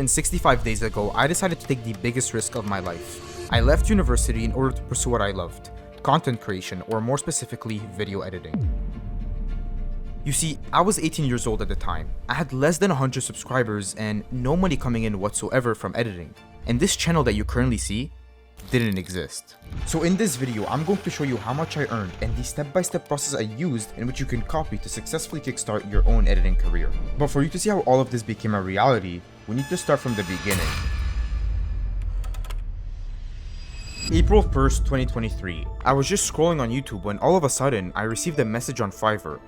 And 65 days ago, I decided to take the biggest risk of my life. I left university in order to pursue what I loved, content creation, or more specifically, video editing. You see, I was 18 years old at the time. I had less than 100 subscribers and no money coming in whatsoever from editing. And this channel that you currently see didn't exist. So in this video, I'm going to show you how much I earned and the step-by-step process I used in which you can copy to successfully kickstart your own editing career. But for you to see how all of this became a reality, we need to start from the beginning. April 1st, 2023. I was just scrolling on YouTube when all of a sudden I received a message on Fiverr.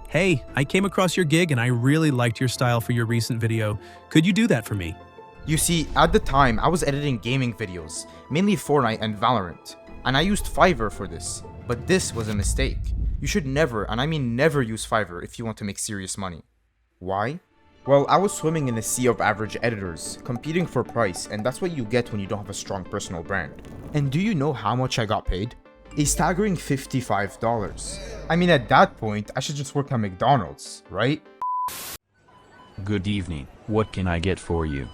Hey, I came across your gig and I really liked your style for your recent video. Could you do that for me? You see, at the time, I was editing gaming videos, mainly Fortnite and Valorant, and I used Fiverr for this, but this was a mistake. You should never, and I mean never, use Fiverr if you want to make serious money. Why? Well, I was swimming in a sea of average editors, competing for price, and that's what you get when you don't have a strong personal brand. And do you know how much I got paid? A staggering $55. I mean, at that point, I should just work at McDonald's, right? Good evening. What can I get for you?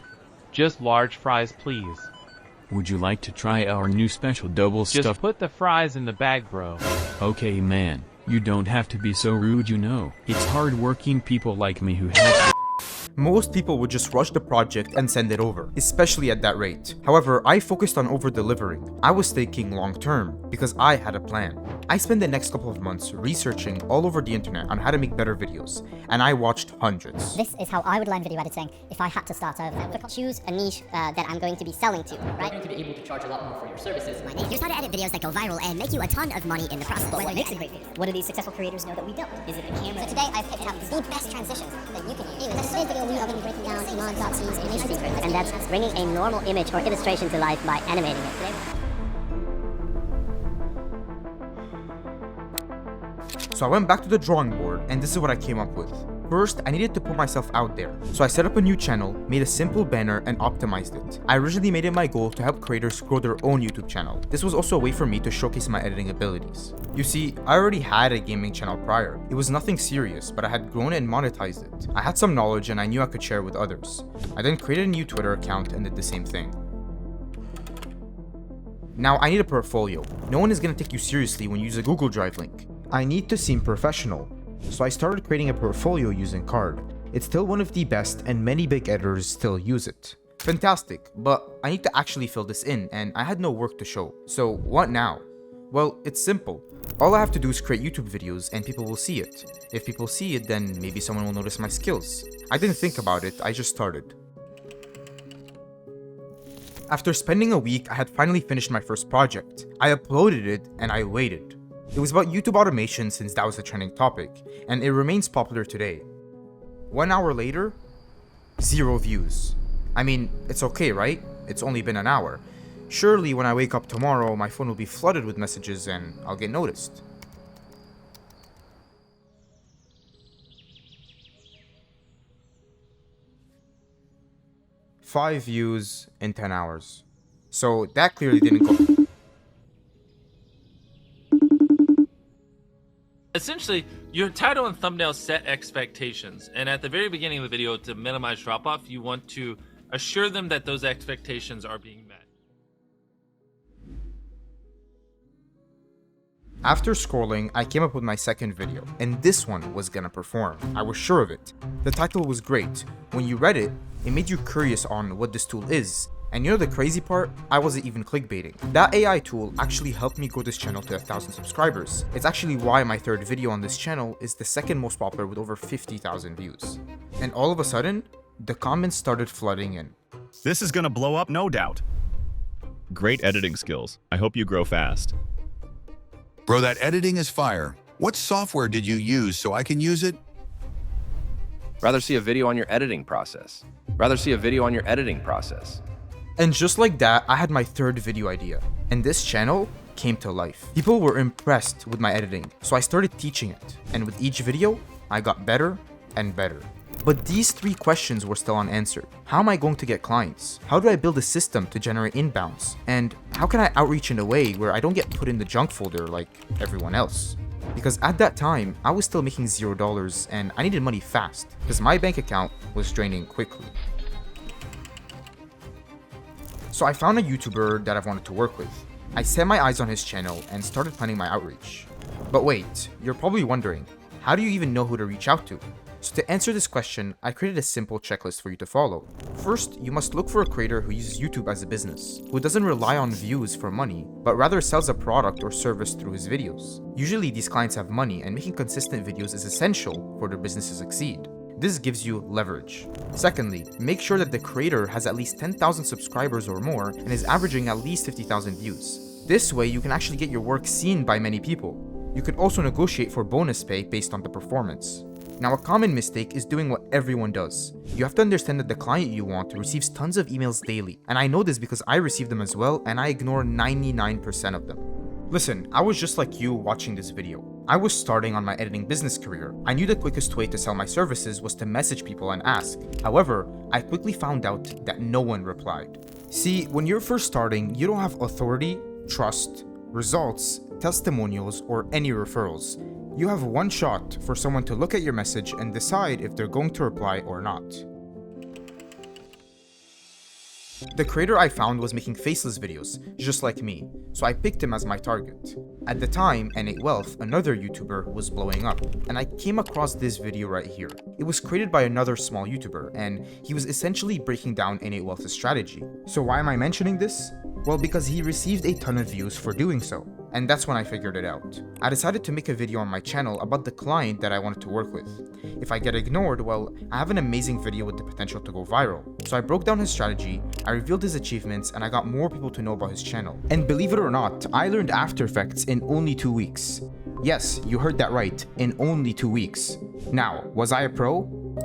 Just large fries, please. Would you like to try our new special double Just stuffed? put the fries in the bag, bro. Okay, man. You don't have to be so rude, you know. It's hard-working people like me who have to. Most people would just rush the project and send it over, especially at that rate. However, I focused on over-delivering. I was thinking long-term, because I had a plan. I spent the next couple of months researching all over the internet on how to make better videos, and I watched hundreds. This is how I would learn video editing if I had to start over. I'm going to choose a niche that I'm going to be selling to, right? You're going to be able to charge a lot more for your services. Here's how to edit videos that go viral and make you a ton of money in the process. But what makes a great video? What do these successful creators know that we don't? Is it the camera? So today I've picked out the best transitions that you can use. In today's video, we are going to be breaking down non-stop scenes animation secrets, And that's bringing a normal image or illustration to life by animating it. Today, So I went back to the drawing board, and this is what I came up with. First, I needed to put myself out there. So I set up a new channel, made a simple banner, and optimized it. I originally made it my goal to help creators grow their own YouTube channel. This was also a way for me to showcase my editing abilities. You see, I already had a gaming channel prior. It was nothing serious, but I had grown and monetized it. I had some knowledge and I knew I could share with others. I then created a new Twitter account and did the same thing. Now I need a portfolio. No one is going to take you seriously when you use a Google Drive link. I need to seem professional. So I started creating a portfolio using Card. It's still one of the best and many big editors still use it. Fantastic, but I need to actually fill this in and I had no work to show. So what now? Well, it's simple. All I have to do is create YouTube videos and people will see it. If people see it, then maybe someone will notice my skills. I didn't think about it, I just started. After spending a week, I had finally finished my first project. I uploaded it and I waited. It was about YouTube automation since that was a trending topic, and it remains popular today. 1 hour later, 0 views. I mean, it's okay, right? It's only been an hour. Surely when I wake up tomorrow, my phone will be flooded with messages and I'll get noticed. Five views in 10 hours. So that clearly didn't go. Essentially, your title and thumbnail set expectations, and at the very beginning of the video, to minimize drop-off, you want to assure them that those expectations are being met. After scrolling, I came up with my second video, and this one was gonna perform. I was sure of it. The title was great. When you read it, it made you curious on what this tool is. And you know the crazy part? I wasn't even clickbaiting. That AI tool actually helped me grow this channel to 1,000 subscribers. It's actually why my third video on this channel is the second most popular with over 50,000 views. And all of a sudden, the comments started flooding in. This is gonna blow up, no doubt. Great editing skills. I hope you grow fast. Bro, that editing is fire. What software did you use so I can use it? Rather see a video on your editing process. Rather see a video on your editing process. And just like that, I had my third video idea. And this channel came to life. People were impressed with my editing, so I started teaching it. And with each video, I got better and better. But these 3 questions were still unanswered. How am I going to get clients? How do I build a system to generate inbounds? And how can I outreach in a way where I don't get put in the junk folder like everyone else? Because at that time, I was still making $0 and I needed money fast because my bank account was draining quickly. So I found a YouTuber that I've wanted to work with. I set my eyes on his channel and started planning my outreach. But wait, you're probably wondering, how do you even know who to reach out to? So to answer this question, I created a simple checklist for you to follow. First, you must look for a creator who uses YouTube as a business, who doesn't rely on views for money, but rather sells a product or service through his videos. Usually these clients have money, and making consistent videos is essential for their business to succeed. This gives you leverage. Secondly, make sure that the creator has at least 10,000 subscribers or more and is averaging at least 50,000 views. This way you can actually get your work seen by many people. You can also negotiate for bonus pay based on the performance. Now, a common mistake is doing what everyone does. You have to understand that the client you want receives tons of emails daily, and I know this because I receive them as well, and I ignore 99% of them. Listen, I was just like you watching this video. I was starting on my editing business career. I knew the quickest way to sell my services was to message people and ask. However, I quickly found out that no one replied. See, when you're first starting, you don't have authority, trust, results, testimonials, or any referrals. You have one shot for someone to look at your message and decide if they're going to reply or not. The creator I found was making faceless videos, just like me, so I picked him as my target. At the time, N8 Wealth, another YouTuber, was blowing up, and I came across this video right here. It was created by another small YouTuber, and he was essentially breaking down N8 Wealth's strategy. So why am I mentioning this? Well, because he received a ton of views for doing so. And that's when I figured it out. I decided to make a video on my channel about the client that I wanted to work with. If I get ignored, well, I have an amazing video with the potential to go viral. So I broke down his strategy, I revealed his achievements, and I got more people to know about his channel. And believe it or not, I learned After Effects in only 2 weeks. Yes, you heard that right, in only 2 weeks. Now, was I a pro?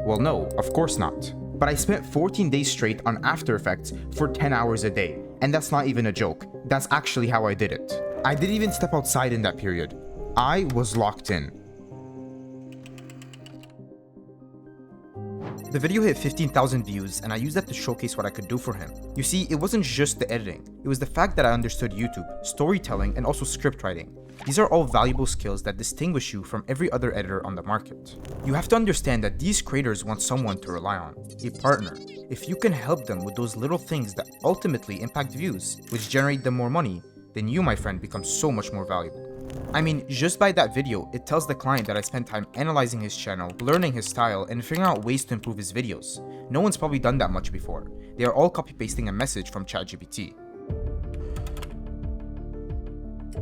Well, no, of course not. But I spent 14 days straight on After Effects for 10 hours a day. And that's not even a joke. That's actually how I did it. I didn't even step outside in that period. I was locked in. The video hit 15,000 views, and I used that to showcase what I could do for him. You see, it wasn't just the editing. It was the fact that I understood YouTube, storytelling, and also script writing. These are all valuable skills that distinguish you from every other editor on the market. You have to understand that these creators want someone to rely on, a partner. If you can help them with those little things that ultimately impact views, which generate them more money, then you, my friend, become so much more valuable. I mean, just by that video, it tells the client that I spent time analyzing his channel, learning his style, and figuring out ways to improve his videos. No one's probably done that much before. They are all copy-pasting a message from ChatGPT.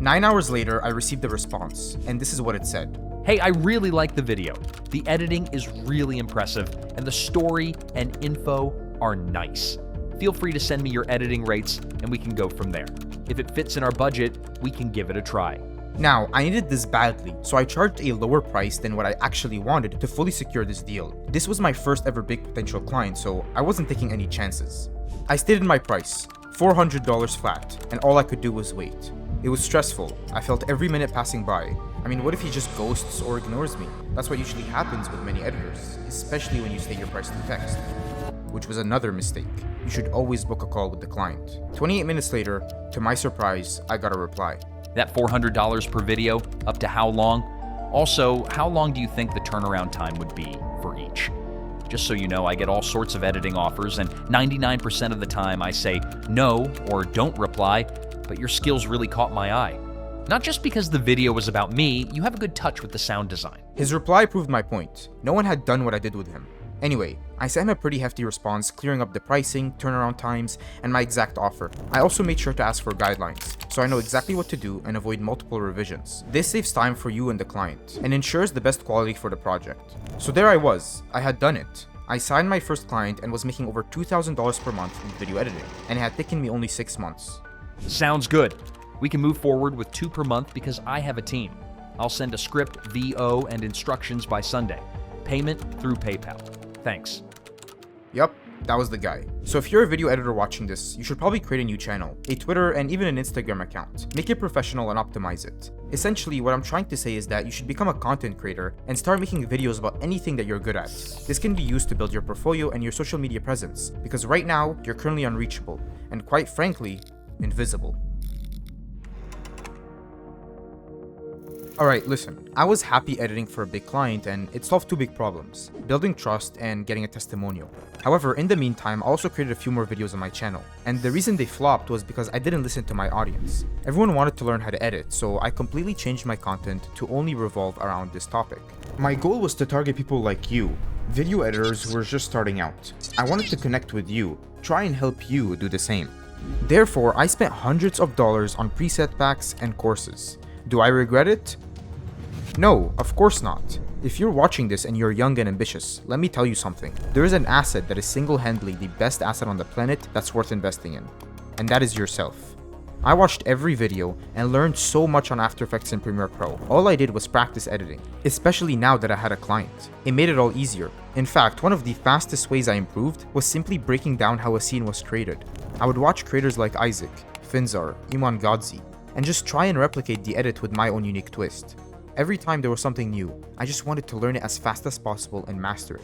9 hours later, I received a response, and this is what it said. Hey, I really like the video. The editing is really impressive, and the story and info are nice. Feel free to send me your editing rates, and we can go from there. If it fits in our budget, we can give it a try. Now, I needed this badly, so I charged a lower price than what I actually wanted to fully secure this deal. This was my first ever big potential client, so I wasn't taking any chances. I stated my price, $400 flat, and all I could do was wait. It was stressful. I felt every minute passing by. I mean, what if he just ghosts or ignores me? That's what usually happens with many editors, especially when you state your price through text. Which was another mistake. You should always book a call with the client. 28 minutes later, to my surprise, I got a reply. That $400 per video, up to how long? Also, how long do you think the turnaround time would be for each? Just so you know, I get all sorts of editing offers, and 99% of the time I say no or don't reply, but your skills really caught my eye. Not just because the video was about me, you have a good touch with the sound design. His reply proved my point. No one had done what I did with him. Anyway, I sent him a pretty hefty response clearing up the pricing, turnaround times, and my exact offer. I also made sure to ask for guidelines, so I know exactly what to do and avoid multiple revisions. This saves time for you and the client, and ensures the best quality for the project. So there I was, I had done it. I signed my first client and was making over $2,000 per month in video editing, and it had taken me only 6 months. Sounds good. We can move forward with 2 per month because I have a team. I'll send a script, VO, and instructions by Sunday. Payment through PayPal. Thanks. Yup, that was the guy. So if you're a video editor watching this, you should probably create a new channel, a Twitter, and even an Instagram account. Make it professional and optimize it. Essentially, what I'm trying to say is that you should become a content creator and start making videos about anything that you're good at. This can be used to build your portfolio and your social media presence, because right now, you're currently unreachable, and quite frankly, invisible. Alright, listen, I was happy editing for a big client and it solved two big problems, building trust and getting a testimonial. However, in the meantime, I also created a few more videos on my channel, and the reason they flopped was because I didn't listen to my audience. Everyone wanted to learn how to edit, so I completely changed my content to only revolve around this topic. My goal was to target people like you, video editors who were just starting out. I wanted to connect with you, try and help you do the same. Therefore, I spent hundreds of dollars on preset packs and courses. Do I regret it? No, of course not. If you're watching this and you're young and ambitious, let me tell you something. There is an asset that is single-handedly the best asset on the planet that's worth investing in, and that is yourself. I watched every video and learned so much on After Effects and Premiere Pro. All I did was practice editing, especially now that I had a client. It made it all easier. In fact, one of the fastest ways I improved was simply breaking down how a scene was created. I would watch creators like Isaac, Finzar, Iman Godzi, and just try and replicate the edit with my own unique twist. Every time there was something new, I just wanted to learn it as fast as possible and master it.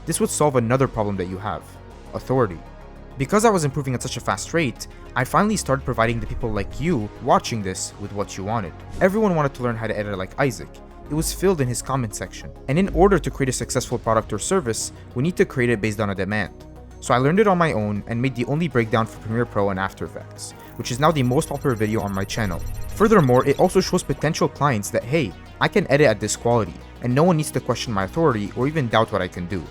This would solve another problem that you have: authority. Because I was improving at such a fast rate, I finally started providing the people like you watching this with what you wanted. Everyone wanted to learn how to edit like Isaac. It was filled in his comment section. And in order to create a successful product or service, we need to create it based on a demand. So I learned it on my own and made the only breakdown for Premiere Pro and After Effects, which is now the most popular video on my channel. Furthermore, it also shows potential clients that, hey, I can edit at this quality, and no one needs to question my authority or even doubt what I can do.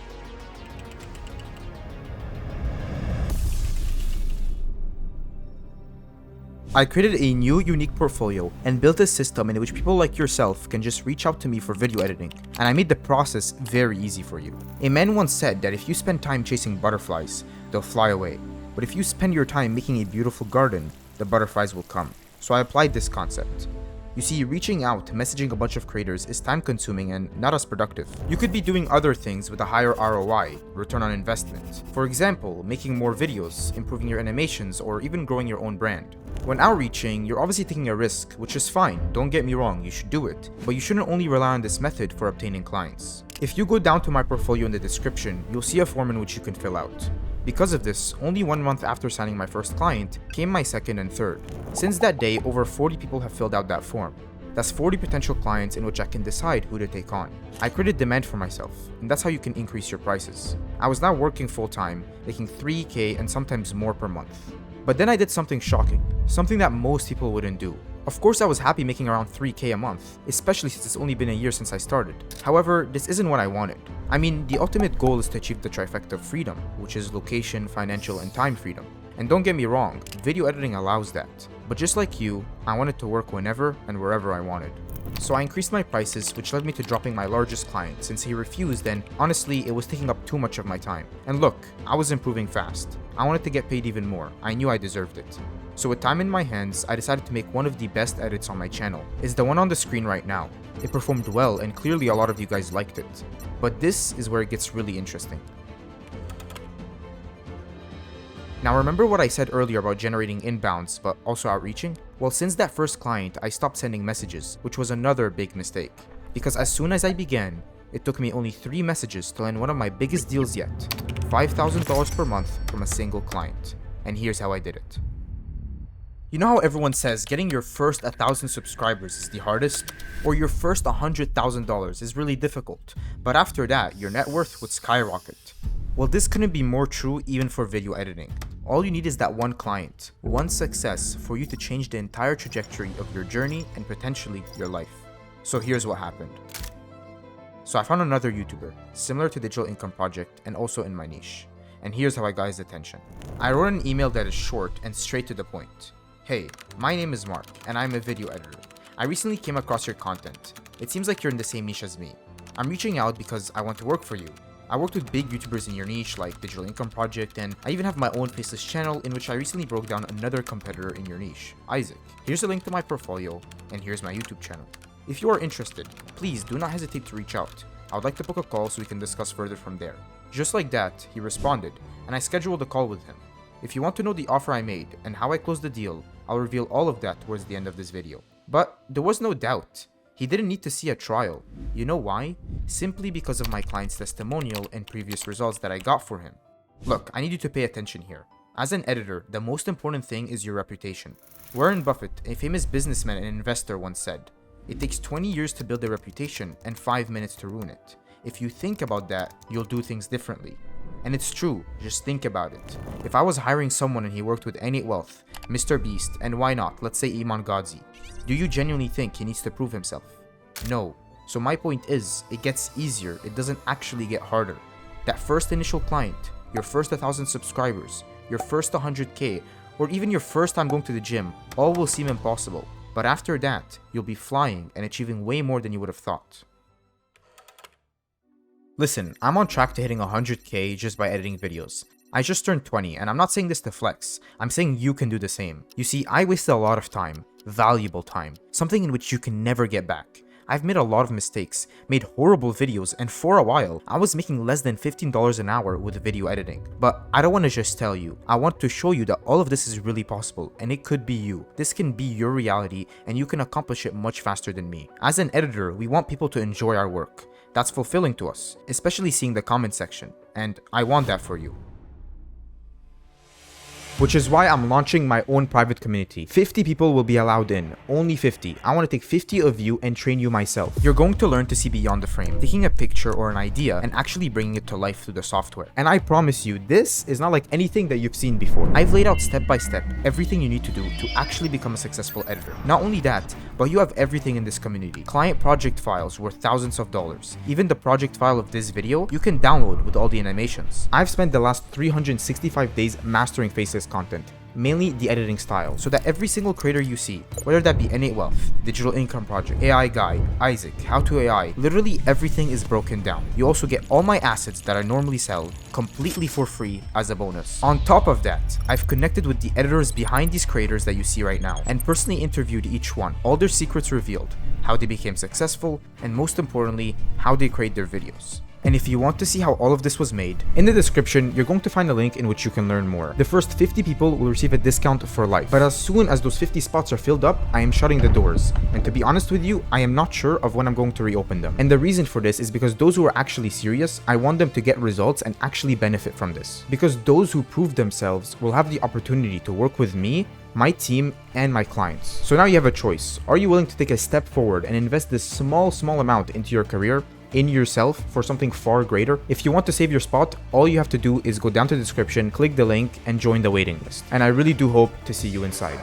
I created a new unique portfolio and built a system in which people like yourself can just reach out to me for video editing, and I made the process very easy for you. A man once said that if you spend time chasing butterflies, they'll fly away, but if you spend your time making a beautiful garden, the butterflies will come. So I applied this concept. You see, reaching out, messaging a bunch of creators is time consuming and not as productive. You could be doing other things with a higher ROI, return on investment. For example, making more videos, improving your animations, or even growing your own brand. When outreaching, you're obviously taking a risk, which is fine, don't get me wrong, you should do it, but you shouldn't only rely on this method for obtaining clients. If you go down to my portfolio in the description, you'll see a form in which you can fill out. Because of this, only 1 month after signing my first client, came my second and third. Since that day, over 40 people have filled out that form. That's 40 potential clients in which I can decide who to take on. I created demand for myself, and that's how you can increase your prices. I was now working full-time, making $3K and sometimes more per month. But then I did something shocking, something that most people wouldn't do. Of course, I was happy making around $3K a month, especially since it's only been a year since I started. However, this isn't what I wanted. I mean, the ultimate goal is to achieve the trifecta of freedom, which is location, financial, and time freedom. And don't get me wrong, video editing allows that. But just like you, I wanted to work whenever and wherever I wanted. So I increased my prices, which led me to dropping my largest client since he refused, and honestly, it was taking up too much of my time. And look, I was improving fast. I wanted to get paid even more. I knew I deserved it. So with time in my hands, I decided to make one of the best edits on my channel. It's the one on the screen right now. It performed well and clearly a lot of you guys liked it. But this is where it gets really interesting. Now remember what I said earlier about generating inbounds but also outreaching? Well, since that first client, I stopped sending messages, which was another big mistake. Because as soon as I began, it took me only 3 messages to land one of my biggest deals yet, $5,000 per month from a single client. And here's how I did it. You know how everyone says getting your first 1,000 subscribers is the hardest? Or your first $100,000 is really difficult, but after that, your net worth would skyrocket. Well, this couldn't be more true even for video editing. All you need is that one client, one success for you to change the entire trajectory of your journey and potentially your life. So here's what happened. So I found another YouTuber, similar to Digital Income Project and also in my niche. And here's how I got his attention. I wrote an email that is short and straight to the point. Hey, my name is Mark, and I'm a video editor. I recently came across your content. It seems like you're in the same niche as me. I'm reaching out because I want to work for you. I worked with big YouTubers in your niche like Digital Income Project, and I even have my own faceless channel in which I recently broke down another competitor in your niche, Isaac. Here's a link to my portfolio, and here's my YouTube channel. If you are interested, please do not hesitate to reach out. I would like to book a call so we can discuss further from there. Just like that, he responded, and I scheduled a call with him. If you want to know the offer I made and how I closed the deal, I'll reveal all of that towards the end of this video. But there was no doubt. He didn't need to see a trial. You know why? Simply because of my client's testimonial and previous results that I got for him. Look, I need you to pay attention here. As an editor, the most important thing is your reputation. Warren Buffett, a famous businessman and investor, once said, It takes 20 years to build a reputation and 5 minutes to ruin it. If you think about that, you'll do things differently. And it's true, just think about it. If I was hiring someone and he worked with N8 Wealth, Mr. Beast, and why not, let's say Iman Ghazi, do you genuinely think he needs to prove himself? No. So my point is, it gets easier, it doesn't actually get harder. That first initial client, your first 1,000 subscribers, your first 100K, or even your first time going to the gym, all will seem impossible. But after that, you'll be flying and achieving way more than you would have thought. Listen, I'm on track to hitting 100K just by editing videos. I just turned 20, and I'm not saying this to flex, I'm saying you can do the same. You see, I wasted a lot of time, valuable time, something in which you can never get back. I've made a lot of mistakes, made horrible videos, and for a while, I was making less than $15 an hour with video editing. But I don't want to just tell you, I want to show you that all of this is really possible, and it could be you. This can be your reality, and you can accomplish it much faster than me. As an editor, we want people to enjoy our work. That's fulfilling to us, especially seeing the comment section, and I want that for you. Which is why I'm launching my own private community. 50 people will be allowed in, only 50. I want to take 50 of you and train you myself. You're going to learn to see beyond the frame, taking a picture or an idea and actually bringing it to life through the software. And I promise you, this is not like anything that you've seen before. I've laid out step by step everything you need to do to actually become a successful editor. Not only that, but you have everything in this community. Client project files worth thousands of dollars. Even the project file of this video, you can download with all the animations. I've spent the last 365 days mastering faceless content, mainly the editing style, so that every single creator you see, whether that be N8 Wealth, Digital Income Project, AI Guide, Isaac, How to AI, literally everything is broken down. You also get all my assets that I normally sell completely for free as a bonus. On top of that, I've connected with the editors behind these creators that you see right now and personally interviewed each one, all their secrets revealed, how they became successful, and most importantly, how they create their videos. And if you want to see how all of this was made, in the description, you're going to find a link in which you can learn more. The first 50 people will receive a discount for life. But as soon as those 50 spots are filled up, I am shutting the doors. And to be honest with you, I am not sure of when I'm going to reopen them. And the reason for this is because those who are actually serious, I want them to get results and actually benefit from this. Because those who prove themselves will have the opportunity to work with me, my team, and my clients. So now you have a choice. Are you willing to take a step forward and invest this small amount into your career, in yourself, for something far greater? If you want to save your spot, all you have to do is go down to the description, click the link, and join the waiting list. And I really do hope to see you inside.